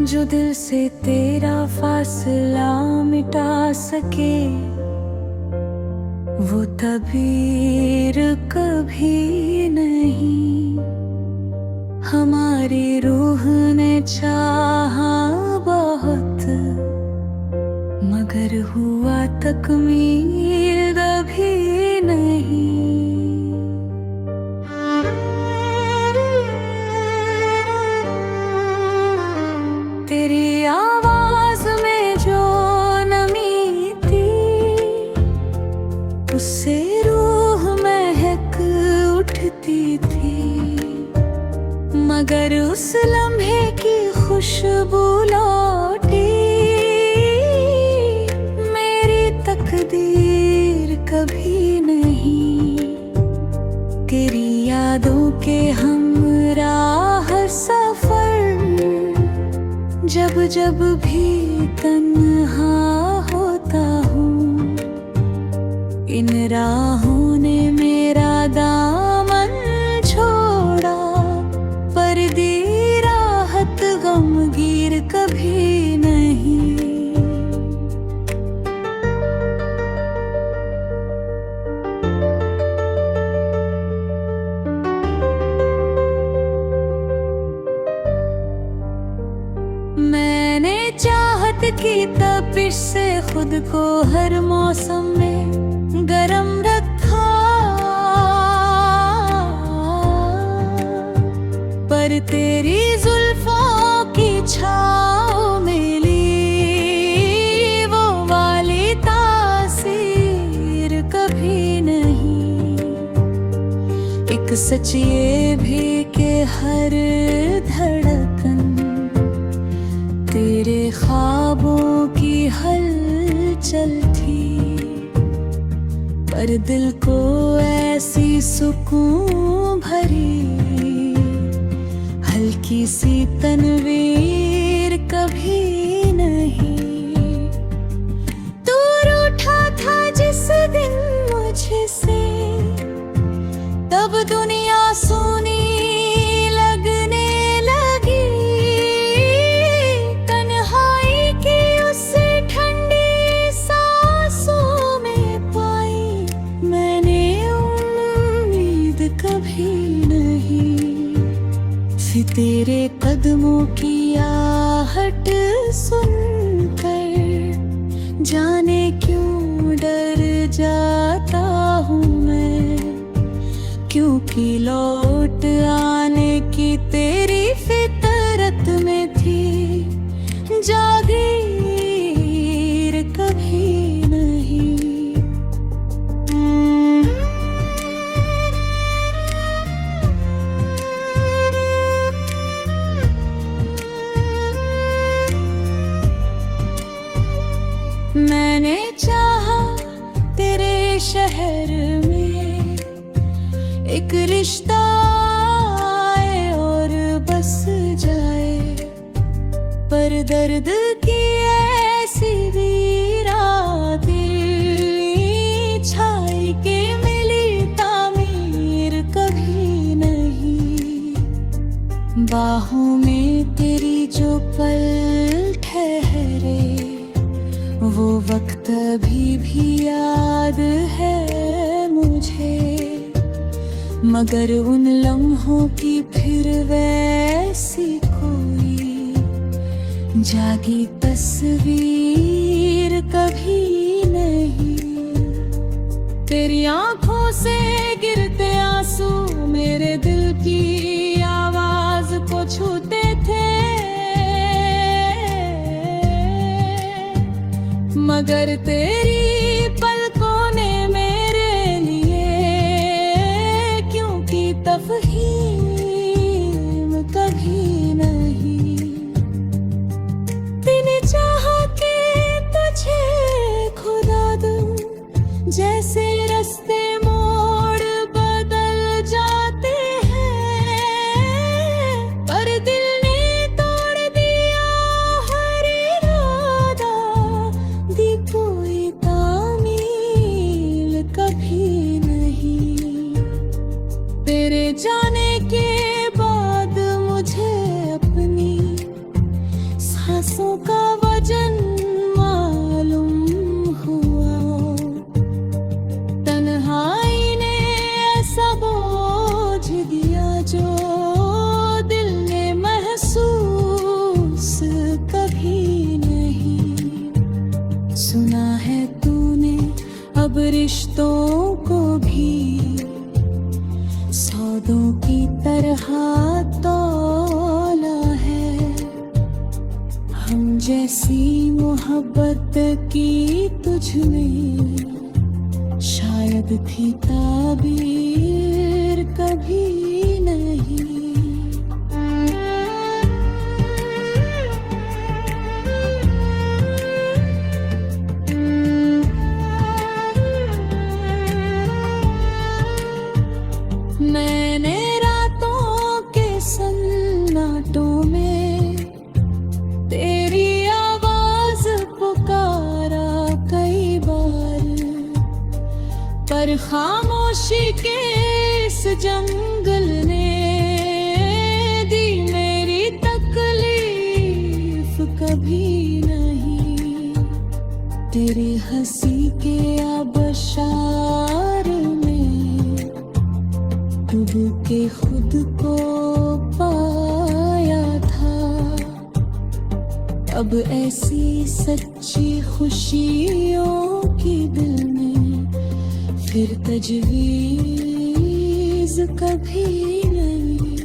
जो दिल से तेरा फासला मिटा सके, वो तबीर कभी नहीं। हमारी रूह ने चाहा बहुत, मगर हुआ तकमील कभी नहीं। तेरी आवाज में जो नमी थी, उससे रूह महक उठती थी, मगर उस लम्हे की खुशबू लौटी। मेरी तकदीर कभी नहीं। तेरी यादों के हमराह सफर, जब जब भी तन्हा होता हूँ, इन राहों ने मेरा दामन छोड़ा। पर दी राहत गमगीर कभी नहीं। मैंने चाहत की तपिश से खुद को हर मौसम में गरम रखा, पर तेरी जुल्फों की छाँव में ली वो वाली तासीर कभी नहीं। एक सच ये भी कि हर धड़कन तेरे ख्वाबों की हलचल थी, पर दिल को ऐसी सुकून भरी हल्की सी तनवीर कभी नहीं। तू रूठा था जिस दिन मुझसे, तब दुनिया सोनी तेरे कदमों की आहट सुनकर जाने क्यों डर जाता हूँ मैं, क्योंकि लौट आने की तेरी फितरत में थी जागीर कभी नहीं। मैंने चाहा तेरे शहर में एक रिश्ता आए और बस जाए, पर दर्द की ऐसी वीरानी छाई के मिली तामीर कभी नहीं। बाहों में तेरी जो पल ठहरे, वो वक्त अभी भी याद है मुझे, मगर उन लम्हों की फिर वैसी कोई जागी तस्वीर कभी नहीं। तेरी आंखों से गिरते आंसू मेरे दिल की आवाज को छूते थे, मगर तेरी पलकों ने मेरे लिए क्यों की तफहीम कभी नहीं। तूने चाहा कि तुझे खुदा दूं, जैसे रास्ते मोड़ बदल जाते हैं, पर दिल ने तोड़ दिया हर इरादा, कोई तामील कभी नहीं। तेरे जाने के बाद मुझे अपनी भी सौदों की तरह तौला है। हम जैसी मोहब्बत की तुझ में शायद थी ताबीर कभी नहीं। मैंने रातों के सन्नाटों में तेरी आवाज पुकारा कई बार, पर खामोशी के इस जंगल ने दी मेरी तकलीफ कभी नहीं। तेरी हंसी के आबशार डूब के खुद को पाया था। अब ऐसी सच्ची खुशियों की दिल में फिर तजवीज कभी नहीं।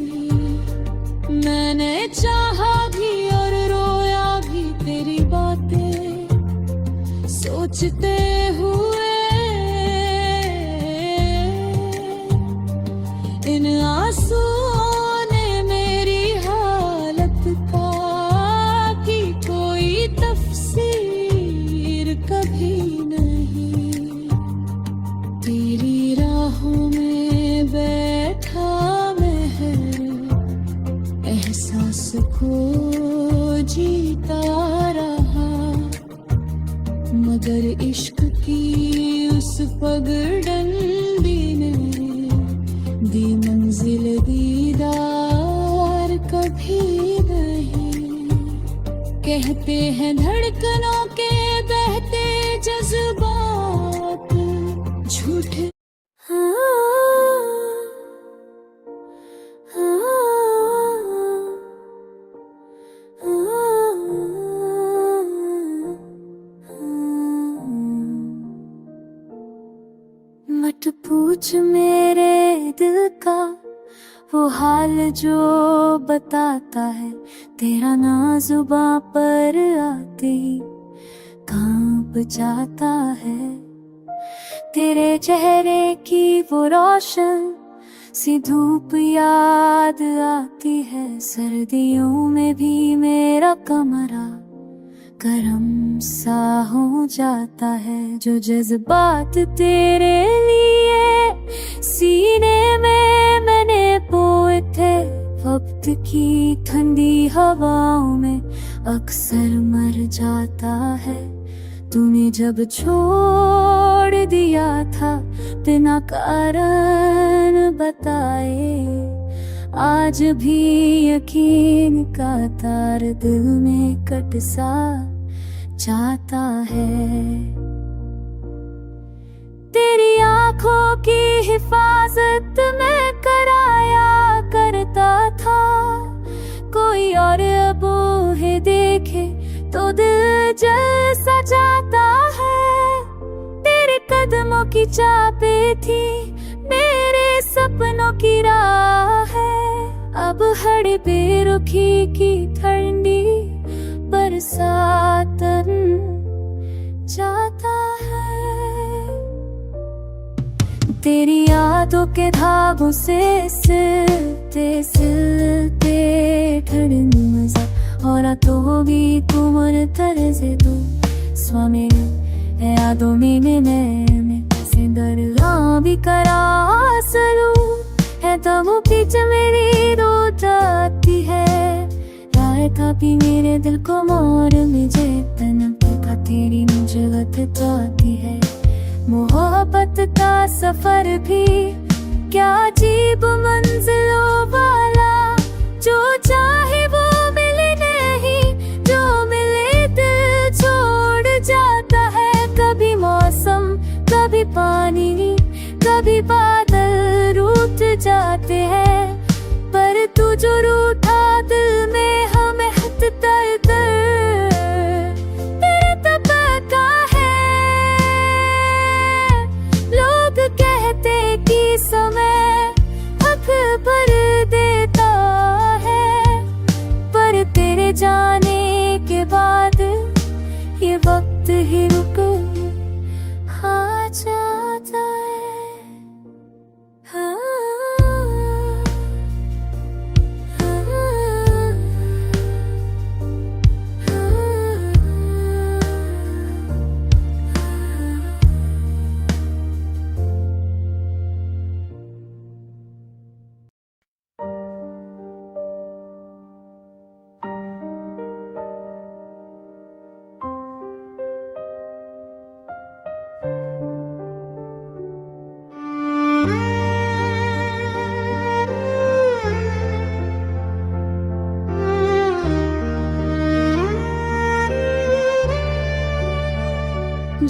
मैंने चाहा भी और रोया भी तेरी बातें सोचते हुए। इन आंसुओं ने मेरी हालत का की कोई तफसीर कभी नहीं। तेरी राहों में बैठा मैं एहसास को जीता रहा, मगर इश्क की उस पगडंडी ने दी मंजिल दीदार कभी नहीं। कहते हैं धड़कनों के बहते जज्बात झूठे। मत पूछ मेरे दिल का वो हाल जो बताता है, तेरा ना जुबां पर आते ही कांप जाता है। तेरे चेहरे की वो रोशन सी धूप याद आती है। सर्दियों में भी मेरा कमरा गरम सा हो जाता है। जो जज्बात तेरे लिए सीने में मैंने बोए थे, वक्त की ठंडी हवाओं में अक्सर मर जाता है। तूने जब छोड़ दिया था बिना कारण बताए, आज भी यकीन का तार दिल में कट सा जाता है। तेरी आंखों की हिफाजत मैं कराया करता था, कोई और अब उन्हें देखे तो दिल जैसा जाता है। तेरे कदमों की चाबी थी मेरे सपनों की राह है। अब हर बेरुखी की ठंडी बरसातन जाता है। तेरी यादों के धागों से सिलते सिलते ठंड मजा और तो भी तुमर तरसे तू स्वामी यादों में सिंदर भी करा सलू है। तब पीछे मेरी रो जाती है, राह था भी मेरे दिल को मोर मुझे तनक का तेरी जगत जाती है। मोहब्बत का सफर भी क्या अजीब मंजिलों वाला, जो चाहे वो मिले नहीं, जो मिले दिल छोड़ जाता है। कभी मौसम कभी पानी कभी बादल रूठ जाते हैं, पर तू जो रूठा दिल में हमें हद तर तेरे तबका है। लोग कहते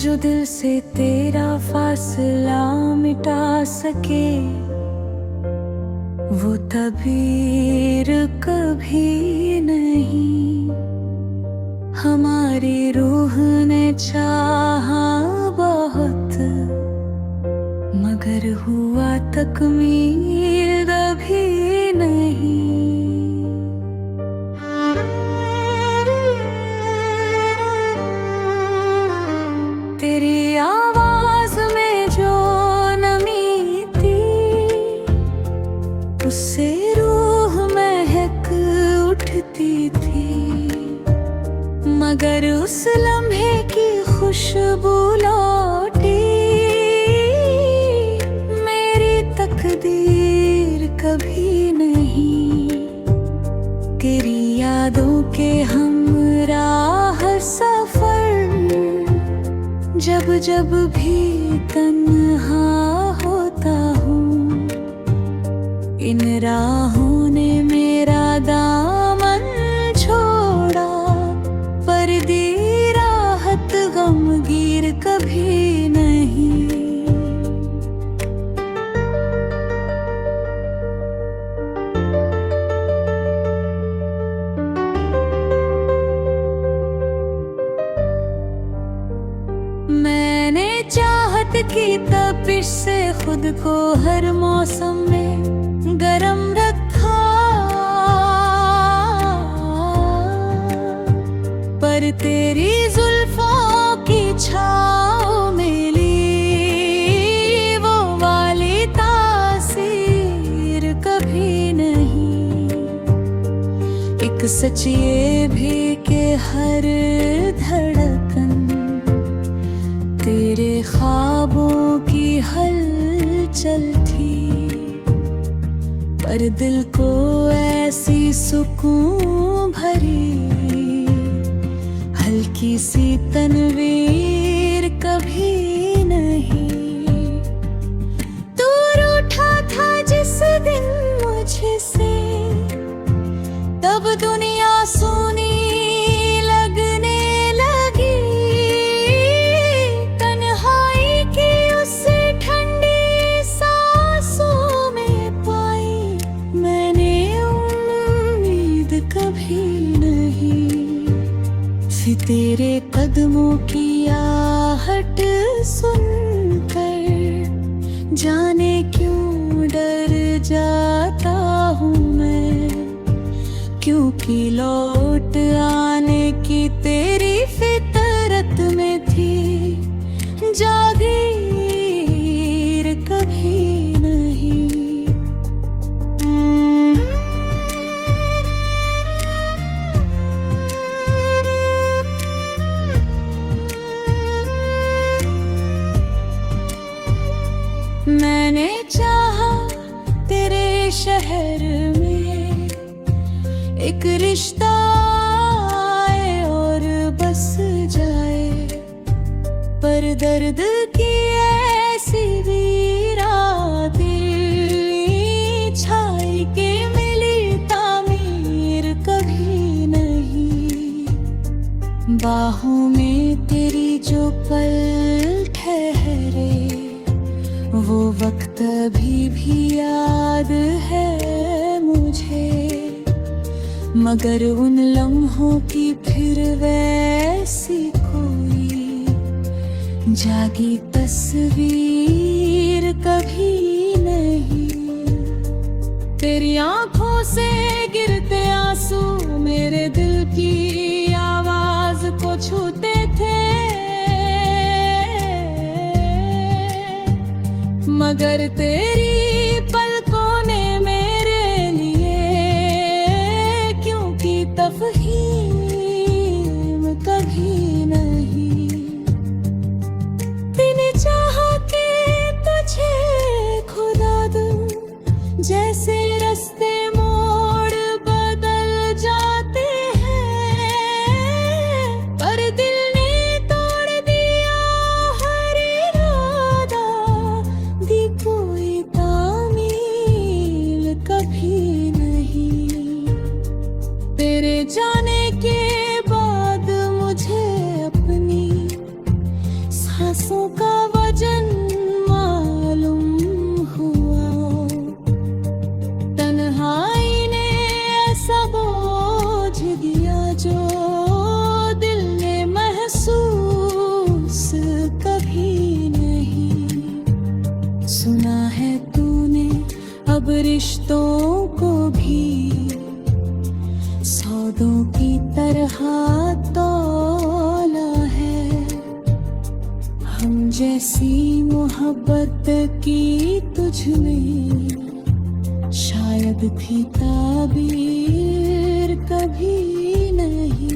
जो दिल से तेरा फासला मिटा सके, वो तबीर कभी नहीं। हमारी रूह ने चाहा बहुत, मगर हुआ तकमील कभी नहीं। तेरी आवाज में जो नमी थी, उससे रूह महक उठती थी, मगर उस लम्हे की खुशबू लौटी। मेरी तकदीर कभी नहीं, तेरी यादों के हमराह सफर। जब जब भी तन्हा होता हूँ, इन राहों ने मेरा दामन छोड़ा, पर दी राहत गमगीर कभी नहीं। मैंने चाहत की तपिश से खुद को हर मौसम में गरम रखा, पर तेरी जुल्फों की छाँव में ली वो वाली तासीर कभी नहीं। एक सच ये भी कि हर धड़कन तेरे ख्वाबों की हलचल थी, पर दिल को ऐसी सुकून भरी हल्की सी तनवीर कभी नहीं। तू रूठा था जिस दिन मुझसे, तब दुनिया सुनी तेरे कदमों की आहट सुनकर, जाने क्यों डर जाता हूँ मैं, क्योंकि लौट आने की तेरी फितरत में थी जागीर कभी नहीं। मैंने चाहा तेरे शहर में एक रिश्ता आए और बस जाए, पर दर्द की ऐसी वीरानी छाई के मिली तामीर कभी नहीं। बाहों में तेरी जो पल ठहरे, वो वक्त अभी भी याद है मुझे, मगर उन लम्हों की फिर वैसी कोई जागी तस्वीर कभी नहीं। तेरी आंखों से गिरते आंसू मेरे दिल की आवाज को छूते थे, मगर तेरी पलकों ने मेरे लिए क्यों की तफहीम कभी नहीं। बिन चाहा के तुझे खुदा दूं, जैसे रास्ते मोड़ बदल जाते हैं, पर दिल ने तोड़ दिया हर इरादा, दी कोई चुना है तूने अब रिश्तों को भी सौदों की तरह तौला है। हम जैसी मोहब्बत की तुझ में शायद थी ताबीर कभी नहीं।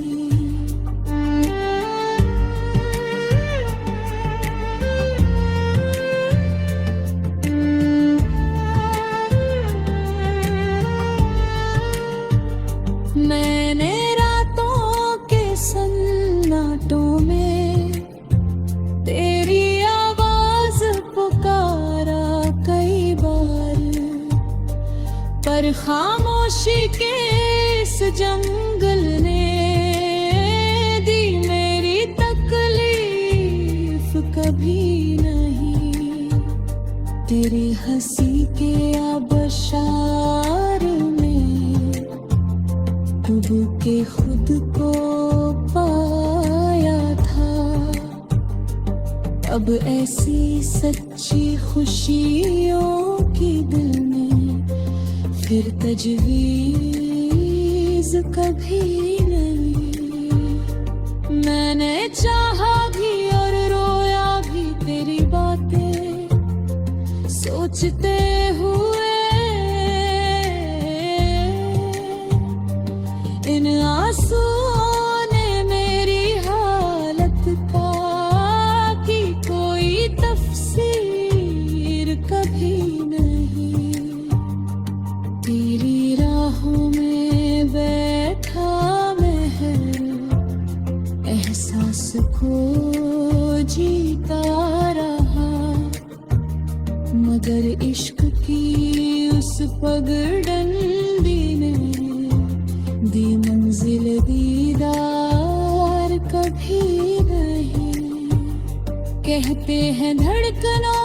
मैंने रातों के सन्नाटों में तेरी आवाज पुकारा कई बार, पर खामोशी के इस जंगल ने दी मेरी तकलीफ कभी नहीं। तेरी हंसी के आबशार में डूब के खुद को पाया था। अब ऐसी सच्ची खुशियों की दिल में फिर तजवीज कभी नहीं। मैंने चाहा भी और रोया भी तेरी बातें सोचते हुए। इन आंसुओं ने मेरी हालत का की कोई तफसीर कभी नहीं। तेरी राहों में बैठा महर एहसास को जीता रहा, मगर इश्क की उस पगडंडी ने दी मंजिल दीदार कभी नहीं। कहते हैं धड़कनों